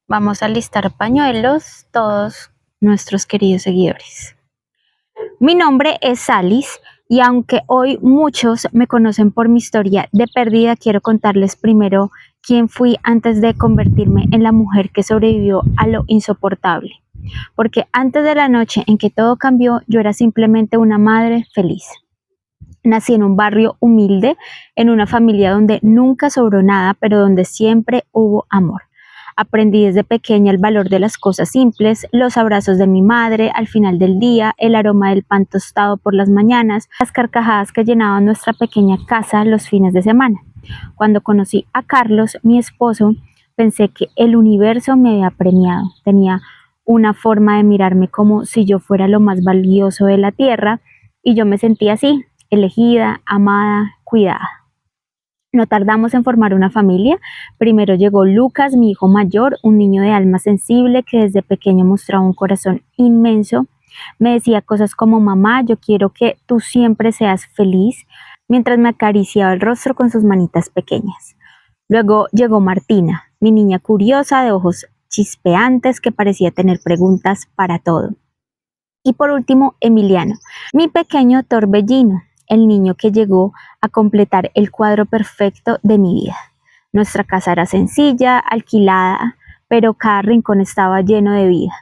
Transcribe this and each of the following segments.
Vamos a listar pañuelos, todos nuestros queridos seguidores. Mi nombre es Alice y aunque hoy muchos me conocen por mi historia de pérdida, quiero contarles primero quién fui antes de convertirme en la mujer que sobrevivió a lo insoportable. Porque antes de la noche en que todo cambió, yo era simplemente una madre feliz. Nací en un barrio humilde, en una familia donde nunca sobró nada, pero donde siempre hubo amor. Aprendí desde pequeña el valor de las cosas simples, los abrazos de mi madre al final del día, el aroma del pan tostado por las mañanas, las carcajadas que llenaban nuestra pequeña casa los fines de semana. Cuando conocí a Carlos, mi esposo, pensé que el universo me había premiado. Tenía una forma de mirarme como si yo fuera lo más valioso de la tierra y yo me sentía así, elegida, amada, cuidada. No tardamos en formar una familia. Primero llegó Lucas, mi hijo mayor, un niño de alma sensible que desde pequeño mostraba un corazón inmenso. Me decía cosas como: mamá, yo quiero que tú siempre seas feliz, mientras me acariciaba el rostro con sus manitas pequeñas. Luego llegó Martina, mi niña curiosa de ojos chispeantes que parecía tener preguntas para todo. Y por último, Emiliano, mi pequeño torbellino, el niño que llegó a completar el cuadro perfecto de mi vida. Nuestra casa era sencilla, alquilada, pero cada rincón estaba lleno de vida.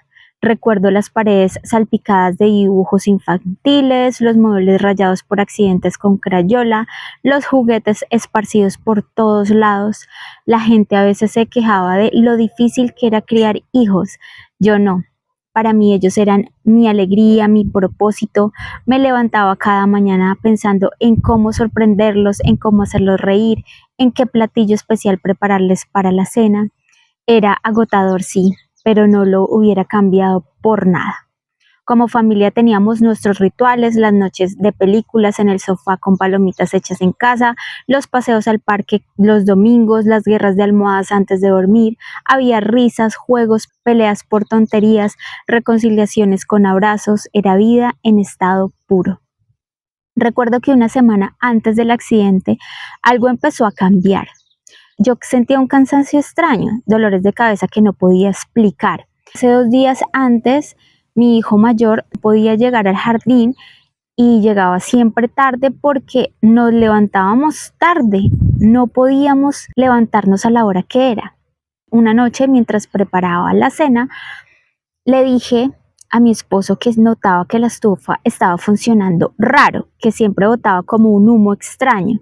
Recuerdo las paredes salpicadas de dibujos infantiles, los muebles rayados por accidentes con crayola, los juguetes esparcidos por todos lados. La gente a veces se quejaba de lo difícil que era criar hijos. Yo no. Para mí ellos eran mi alegría, mi propósito. Me levantaba cada mañana pensando en cómo sorprenderlos, en cómo hacerlos reír, en qué platillo especial prepararles para la cena. Era agotador, sí, pero no lo hubiera cambiado por nada. Como familia teníamos nuestros rituales, las noches de películas en el sofá con palomitas hechas en casa, los paseos al parque los domingos, las guerras de almohadas antes de dormir. Había risas, juegos, peleas por tonterías, reconciliaciones con abrazos. Era vida en estado puro. Recuerdo que una semana antes del accidente algo empezó a cambiar. Yo sentía un cansancio extraño, dolores de cabeza que no podía explicar. Hace 2 días antes, mi hijo mayor podía llegar al jardín y llegaba siempre tarde porque nos levantábamos tarde. No podíamos levantarnos a la hora que era. Una noche, mientras preparaba la cena, le dije a mi esposo que notaba que la estufa estaba funcionando raro, que siempre botaba como un humo extraño.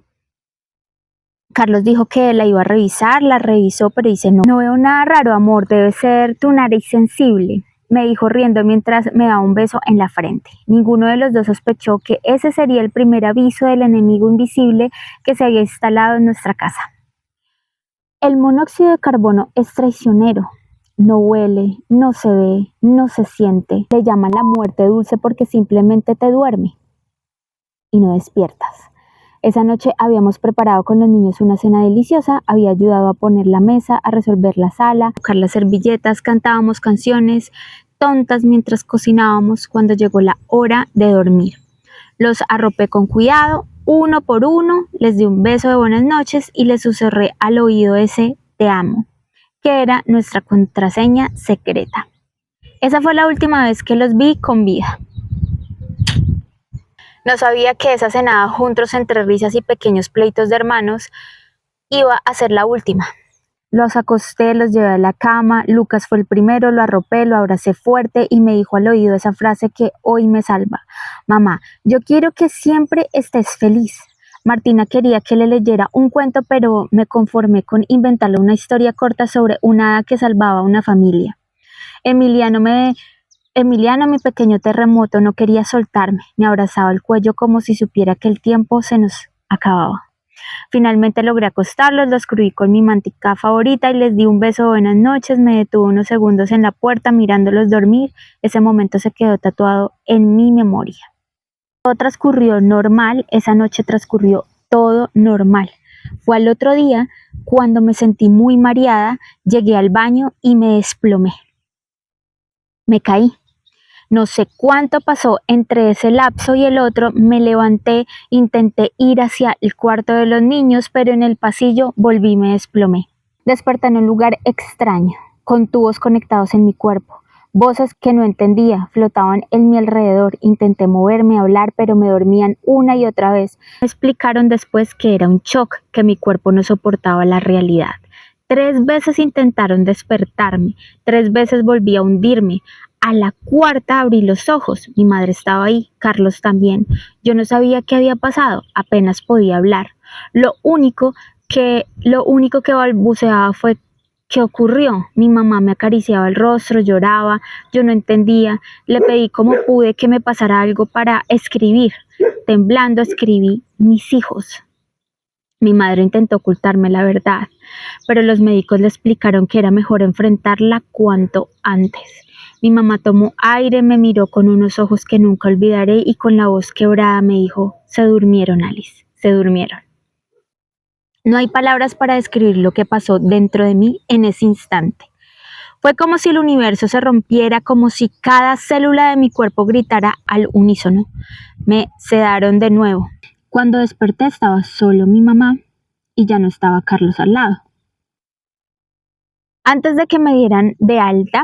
Carlos dijo que la iba a revisar, la revisó, pero dice: no veo nada raro, amor, debe ser tu nariz sensible. Me dijo riendo mientras me daba un beso en la frente. Ninguno de los dos sospechó que ese sería el primer aviso del enemigo invisible que se había instalado en nuestra casa. El monóxido de carbono es traicionero. No huele, no se ve, no se siente. Le llaman la muerte dulce porque simplemente te duerme y no despiertas. Esa noche habíamos preparado con los niños una cena deliciosa, había ayudado a poner la mesa, a resolver la sala, a buscar las servilletas, cantábamos canciones tontas mientras cocinábamos cuando llegó la hora de dormir. Los arropé con cuidado, uno por uno, les di un beso de buenas noches y les susurré al oído ese te amo, que era nuestra contraseña secreta. Esa fue la última vez que los vi con vida. No sabía que esa cenada juntos entre risas y pequeños pleitos de hermanos iba a ser la última. Los acosté, los llevé a la cama, Lucas fue el primero, lo arropé, lo abracé fuerte y me dijo al oído esa frase que hoy me salva: mamá, yo quiero que siempre estés feliz. Martina quería que le leyera un cuento, pero me conformé con inventarle una historia corta sobre una hada que salvaba a una familia. Emiliano, mi pequeño terremoto, no quería soltarme, me abrazaba el cuello como si supiera que el tiempo se nos acababa. Finalmente logré acostarlos, los cubrí con mi mantica favorita y les di un beso de buenas noches. Me detuve unos segundos en la puerta mirándolos dormir. Ese momento se quedó tatuado en mi memoria. Todo transcurrió normal, esa noche transcurrió todo normal. Fue al otro día, cuando me sentí muy mareada, llegué al baño y me desplomé. Me caí. No sé cuánto pasó entre ese lapso y el otro. Me levanté, intenté ir hacia el cuarto de los niños, pero en el pasillo volví y me desplomé. Desperté en un lugar extraño. con tubos conectados en mi cuerpo. Voces que no entendía flotaban en mi alrededor. Intenté moverme, hablar, pero me dormían una y otra vez. Me explicaron después que era un shock, que mi cuerpo no soportaba la realidad. 3 veces intentaron despertarme, 3 veces volví a hundirme. A la cuarta abrí los ojos. Mi madre estaba ahí, Carlos también. Yo no sabía qué había pasado, apenas podía hablar. Lo único que balbuceaba fue: ¿qué ocurrió? Mi mamá me acariciaba el rostro, lloraba, yo no entendía. Le pedí como pude que me pasara algo para escribir. Temblando escribí: mis hijos. Mi madre intentó ocultarme la verdad, pero los médicos le explicaron que era mejor enfrentarla cuanto antes. Mi mamá tomó aire, me miró con unos ojos que nunca olvidaré y con la voz quebrada me dijo: se durmieron, Alice, se durmieron. No hay palabras para describir lo que pasó dentro de mí en ese instante. Fue como si el universo se rompiera, como si cada célula de mi cuerpo gritara al unísono. Me sedaron de nuevo. Cuando desperté estaba solo mi mamá y ya no estaba Carlos al lado. Antes de que me dieran de alta,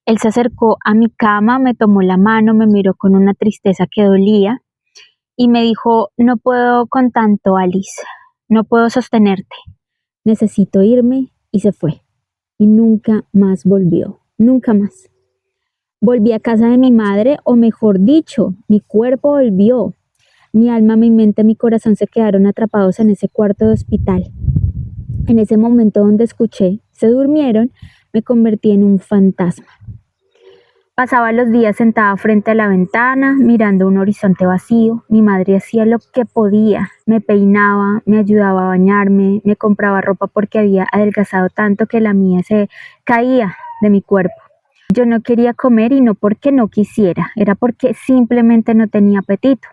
él se acercó a mi cama, me tomó la mano, me miró con una tristeza que dolía y me dijo: no puedo con tanto, Alice, no puedo sostenerte, necesito irme. Y se fue. Y nunca más volvió, nunca más. Volví a casa de mi madre, o mejor dicho, mi cuerpo volvió. Mi alma, mi mente, mi corazón se quedaron atrapados en ese cuarto de hospital. En ese momento donde escuché se durmieron, me convertí en un fantasma. Pasaba los días sentada frente a la ventana, mirando un horizonte vacío. Mi madre hacía lo que podía, me peinaba, me ayudaba a bañarme, me compraba ropa porque había adelgazado tanto que la mía se caía de mi cuerpo. Yo no quería comer, y no porque no quisiera, era porque simplemente no tenía apetito.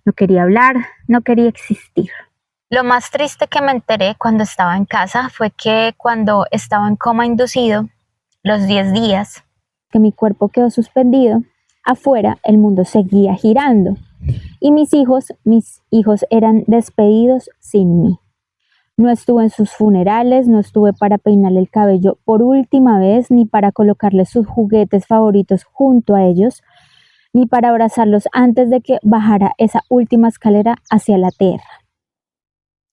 No quería hablar, no quería existir. Lo más triste que me enteré cuando estaba en casa fue que cuando estaba en coma inducido, los 10 días que mi cuerpo quedó suspendido, afuera el mundo seguía girando y mis hijos eran despedidos sin mí. No estuve en sus funerales, no estuve para peinarle el cabello por última vez, ni para colocarle sus juguetes favoritos junto a ellos, ni para abrazarlos antes de que bajara esa última escalera hacia la tierra.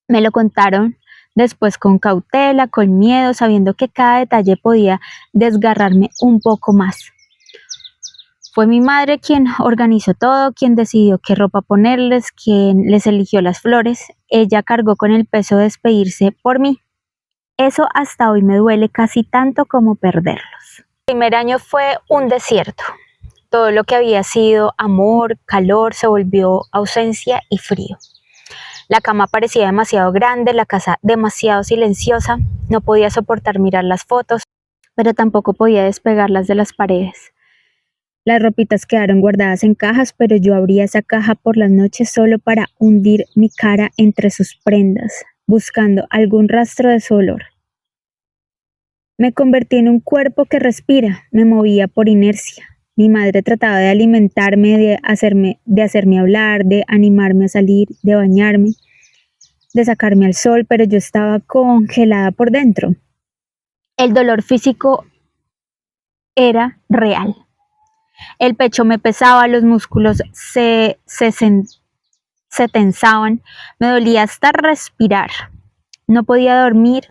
Me lo contaron después con cautela, con miedo, sabiendo que cada detalle podía desgarrarme un poco más. Fue mi madre quien organizó todo, quien decidió qué ropa ponerles, quien les eligió las flores. Ella cargó con el peso de despedirse por mí. Eso hasta hoy me duele casi tanto como perderlos. El primer año fue un desierto. Todo lo que había sido amor, calor, se volvió ausencia y frío. La cama parecía demasiado grande, la casa demasiado silenciosa. No podía soportar mirar las fotos, pero tampoco podía despegarlas de las paredes. Las ropitas quedaron guardadas en cajas, pero yo abría esa caja por las noches solo para hundir mi cara entre sus prendas, buscando algún rastro de su olor. Me convertí en un cuerpo que respira, me movía por inercia. Mi madre trataba de alimentarme, de hacerme hablar, de animarme a salir, de bañarme, de sacarme al sol, pero yo estaba congelada por dentro. El dolor físico era real. El pecho me pesaba, los músculos se tensaban, me dolía hasta respirar. No podía dormir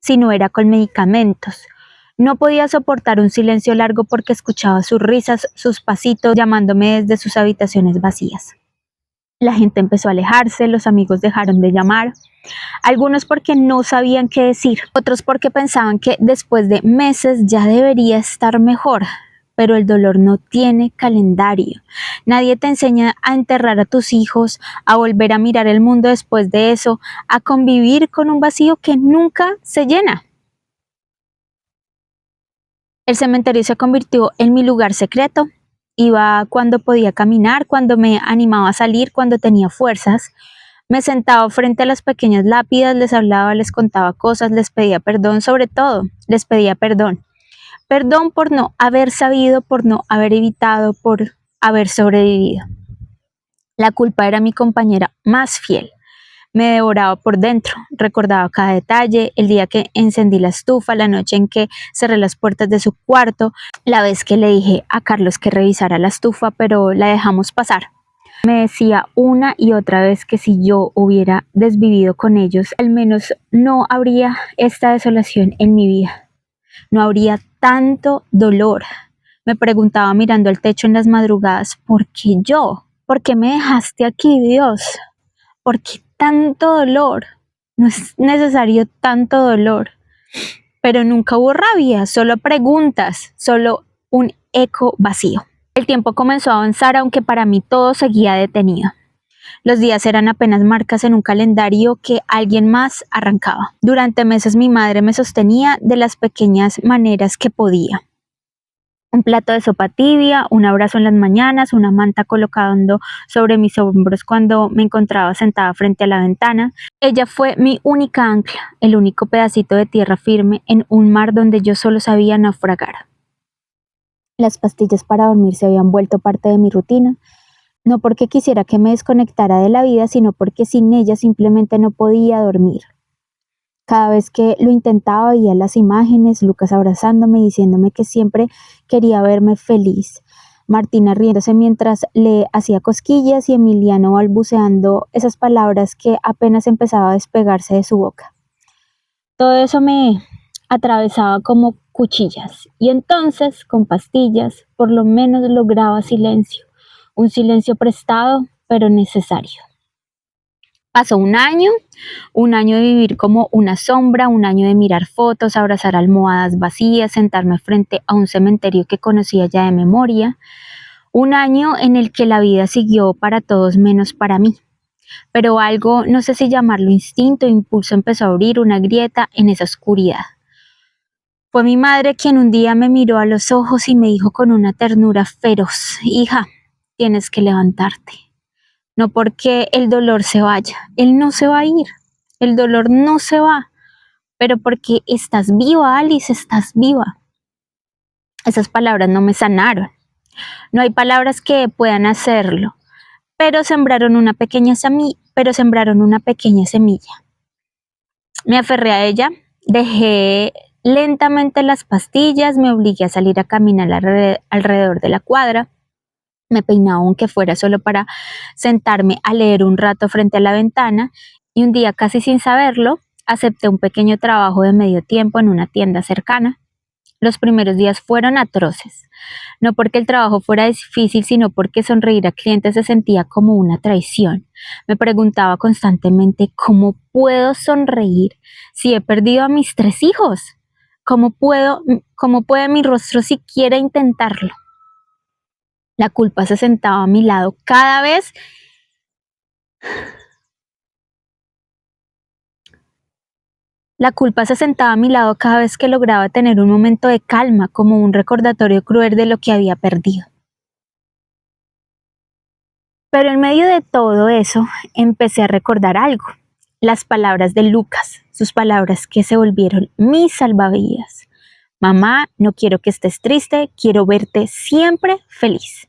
si no era con medicamentos. No podía soportar un silencio largo porque escuchaba sus risas, sus pasitos llamándome desde sus habitaciones vacías. La gente empezó a alejarse, los amigos dejaron de llamar, algunos porque no sabían qué decir, otros porque pensaban que después de meses ya debería estar mejor. Pero el dolor no tiene calendario. Nadie te enseña a enterrar a tus hijos, a volver a mirar el mundo después de eso, a convivir con un vacío que nunca se llena. El cementerio se convirtió en mi lugar secreto. Iba cuando podía caminar, cuando me animaba a salir, cuando tenía fuerzas. Me sentaba frente a las pequeñas lápidas, les hablaba, les contaba cosas, les pedía perdón, sobre todo, les pedía perdón. Perdón por no haber sabido, por no haber evitado, por haber sobrevivido. La culpa era mi compañera más fiel. Me devoraba por dentro, recordaba cada detalle, el día que encendí la estufa, la noche en que cerré las puertas de su cuarto, la vez que le dije a Carlos que revisara la estufa, pero la dejamos pasar. Me decía una y otra vez que si yo hubiera desvivido con ellos, al menos no habría esta desolación en mi vida, no habría tanto dolor. Me preguntaba mirando al techo en las madrugadas, ¿por qué yo? ¿Por qué me dejaste aquí, Dios? ¿Por qué tanto dolor? No es necesario tanto dolor. Pero nunca hubo rabia, solo preguntas, solo un eco vacío. El tiempo comenzó a avanzar, aunque para mí todo seguía detenido. Los días eran apenas marcas en un calendario que alguien más arrancaba. Durante meses mi madre me sostenía de las pequeñas maneras que podía. Un plato de sopa tibia, un abrazo en las mañanas, una manta colocando sobre mis hombros cuando me encontraba sentada frente a la ventana. Ella fue mi única ancla, el único pedacito de tierra firme en un mar donde yo solo sabía naufragar. Las pastillas para dormir se habían vuelto parte de mi rutina, no porque quisiera que me desconectara de la vida, sino porque sin ella simplemente no podía dormir. Cada vez que lo intentaba veía las imágenes, Lucas abrazándome y diciéndome que siempre quería verme feliz, Martina riéndose mientras le hacía cosquillas y Emiliano balbuceando esas palabras que apenas empezaba a despegarse de su boca. Todo eso me atravesaba como cuchillas y entonces, con pastillas, por lo menos lograba silencio, un silencio prestado pero necesario. Pasó un año de vivir como una sombra, un año de mirar fotos, abrazar almohadas vacías, sentarme frente a un cementerio que conocía ya de memoria, un año en el que la vida siguió para todos menos para mí. Pero algo, no sé si llamarlo instinto, impulso, empezó a abrir una grieta en esa oscuridad. Fue mi madre quien un día me miró a los ojos y me dijo con una ternura feroz: hija, tienes que levantarte. No porque el dolor se vaya, él no se va a ir, el dolor no se va, pero porque estás viva, Alice, estás viva. Esas palabras no me sanaron, no hay palabras que puedan hacerlo, pero sembraron una pequeña semilla. Me aferré a ella, dejé lentamente las pastillas, me obligué a salir a caminar alrededor de la cuadra. Me peinaba aunque fuera solo para sentarme a leer un rato frente a la ventana y un día, casi sin saberlo, acepté un pequeño trabajo de medio tiempo en una tienda cercana. Los primeros días fueron atroces, no porque el trabajo fuera difícil, sino porque sonreír a clientes se sentía como una traición. Me preguntaba constantemente: ¿cómo puedo sonreír si he perdido a mis 3 hijos? ¿Cómo puede mi rostro siquiera intentarlo? La culpa se sentaba a mi lado cada vez que lograba tener un momento de calma, como un recordatorio cruel de lo que había perdido. Pero en medio de todo eso, empecé a recordar algo: las palabras de Lucas, sus palabras que se volvieron mis salvavidas. Mamá, no quiero que estés triste, quiero verte siempre feliz.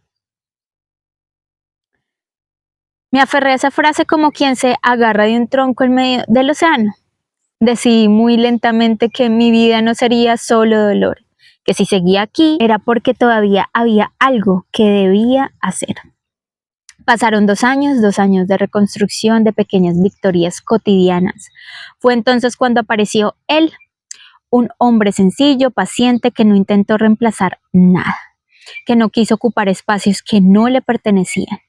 Me aferré a esa frase como quien se agarra de un tronco en medio del océano. Decidí muy lentamente que mi vida no sería solo dolor, que si seguía aquí era porque todavía había algo que debía hacer. Pasaron 2 años de reconstrucción, de pequeñas victorias cotidianas. Fue entonces cuando apareció él, un hombre sencillo, paciente, que no intentó reemplazar nada, que no quiso ocupar espacios que no le pertenecían.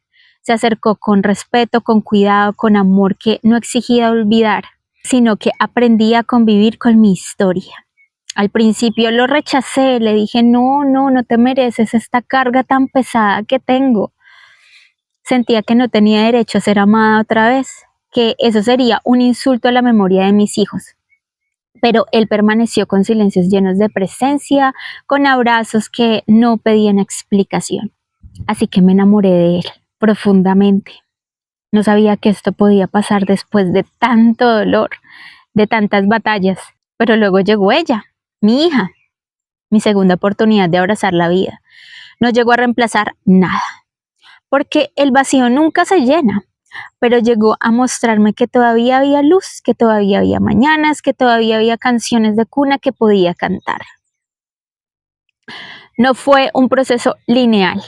Se acercó con respeto, con cuidado, con amor que no exigía olvidar, sino que aprendí a convivir con mi historia. Al principio lo rechacé, le dije: no te mereces esta carga tan pesada que tengo. Sentía que no tenía derecho a ser amada otra vez, que eso sería un insulto a la memoria de mis hijos. Pero él permaneció con silencios llenos de presencia, con abrazos que no pedían explicación. Así que me enamoré de él profundamente. No sabía que esto podía pasar después de tanto dolor, de tantas batallas. Pero luego llegó ella, mi hija, mi segunda oportunidad de abrazar la vida. No llegó a reemplazar nada, porque el vacío nunca se llena. pero llegó a mostrarme que todavía había luz, que todavía había mañanas, que todavía había canciones de cuna que podía cantar. No fue un proceso lineal,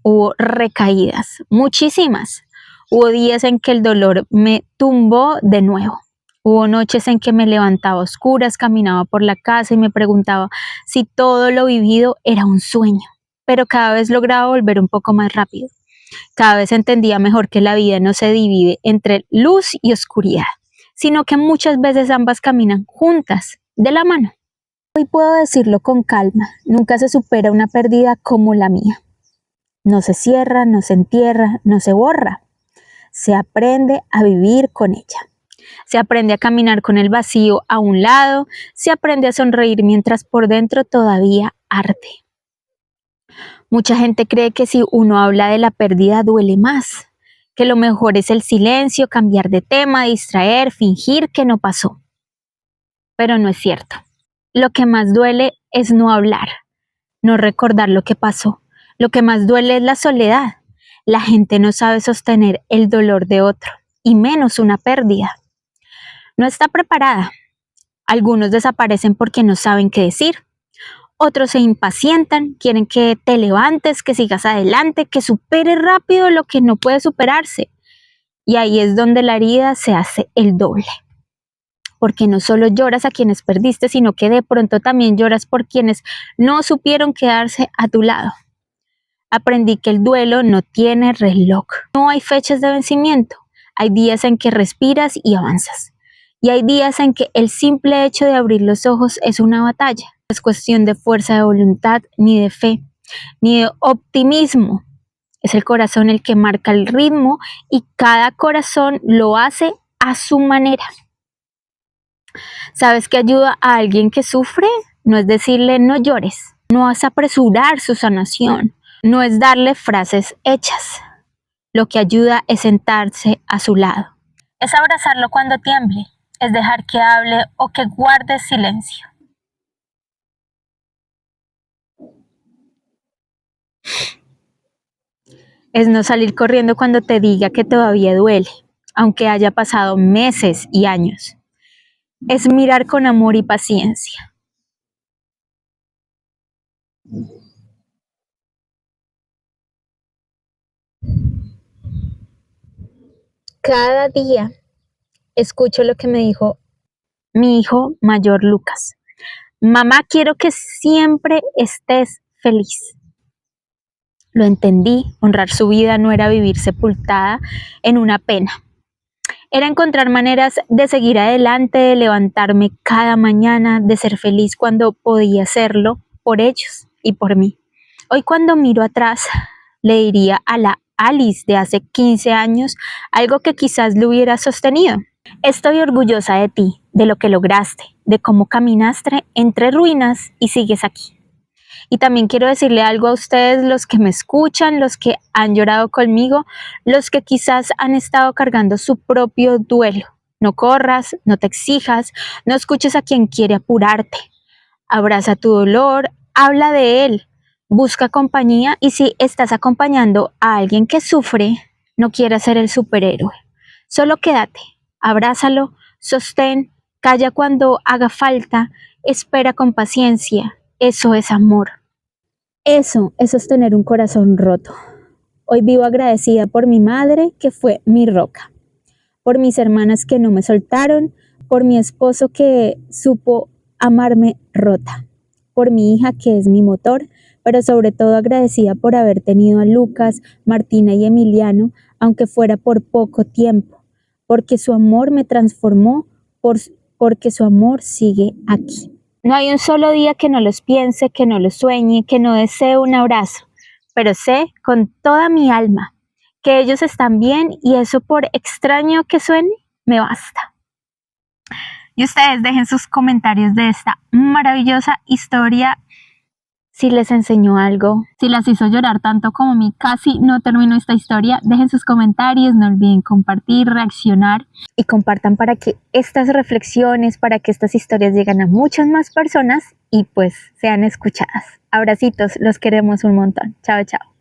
hubo recaídas, muchísimas. Hubo días en que el dolor me tumbó de nuevo. Hubo noches en que me levantaba a oscuras, caminaba por la casa y me preguntaba si todo lo vivido era un sueño, pero cada vez lograba volver un poco más rápido. Cada vez entendía mejor que la vida no se divide entre luz y oscuridad, sino que muchas veces ambas caminan juntas, de la mano. Hoy puedo decirlo con calma, nunca se supera una pérdida como la mía. No se cierra, no se entierra, no se borra. Se aprende a vivir con ella. Se aprende a caminar con el vacío a un lado, se aprende a sonreír mientras por dentro todavía arde. Mucha gente cree que si uno habla de la pérdida duele más, que lo mejor es el silencio, cambiar de tema, distraer, fingir que no pasó. Pero no es cierto. Lo que más duele es no hablar, no recordar lo que pasó. Lo que más duele es la soledad. La gente no sabe sostener el dolor de otro, y menos una pérdida. No está preparada. Algunos desaparecen porque no saben qué decir. Otros se impacientan, quieren que te levantes, que sigas adelante, que superes rápido lo que no puede superarse. Y ahí es donde la herida se hace el doble. Porque no solo lloras a quienes perdiste, sino que de pronto también lloras por quienes no supieron quedarse a tu lado. Aprendí que el duelo no tiene reloj. No hay fechas de vencimiento. Hay días en que respiras y avanzas. Y hay días en que el simple hecho de abrir los ojos es una batalla. No es cuestión de fuerza de voluntad, ni de fe, ni de optimismo. Es el corazón el que marca el ritmo y cada corazón lo hace a su manera. ¿Sabes qué ayuda a alguien que sufre? No es decirle no llores, no es apresurar su sanación, no es darle frases hechas. Lo que ayuda es sentarse a su lado. Es abrazarlo cuando tiemble, es dejar que hable o que guarde silencio. Es no salir corriendo cuando te diga que todavía duele, aunque haya pasado meses y años. Es mirar con amor y paciencia. Cada día escucho lo que me dijo mi hijo mayor Lucas. Mamá, quiero que siempre estés feliz. Lo entendí, honrar su vida no era vivir sepultada en una pena. Era encontrar maneras de seguir adelante, de levantarme cada mañana, de ser feliz cuando podía hacerlo por ellos y por mí. Hoy cuando miro atrás, le diría a la Alice de hace 15 años algo que quizás le hubiera sostenido. Estoy orgullosa de ti, de lo que lograste, de cómo caminaste entre ruinas y sigues aquí. Y también quiero decirle algo a ustedes, los que me escuchan, los que han llorado conmigo, los que quizás han estado cargando su propio duelo. No corras, no te exijas, no escuches a quien quiere apurarte. Abraza tu dolor, habla de él, busca compañía y si estás acompañando a alguien que sufre, no quieras ser el superhéroe. Solo quédate, abrázalo, sostén, calla cuando haga falta, espera con paciencia. Eso es amor. Eso es sostener un corazón roto. Hoy vivo agradecida por mi madre, que fue mi roca, por mis hermanas que no me soltaron, por mi esposo que supo amarme rota, por mi hija que es mi motor, pero sobre todo agradecida por haber tenido a Lucas, Martina y Emiliano, aunque fuera por poco tiempo, porque su amor me transformó, porque su amor sigue aquí. No hay un solo día que no los piense, que no los sueñe, que no desee un abrazo, pero sé con toda mi alma que ellos están bien y eso por extraño que suene, me basta. Y ustedes dejen sus comentarios de esta maravillosa historia, si les enseñó algo, si las hizo llorar tanto como a mí. Casi no termino esta historia. Dejen sus comentarios, no olviden compartir, reaccionar y compartan para que estas reflexiones, para que estas historias lleguen a muchas más personas y pues sean escuchadas. Abracitos, los queremos un montón. Chao, chao.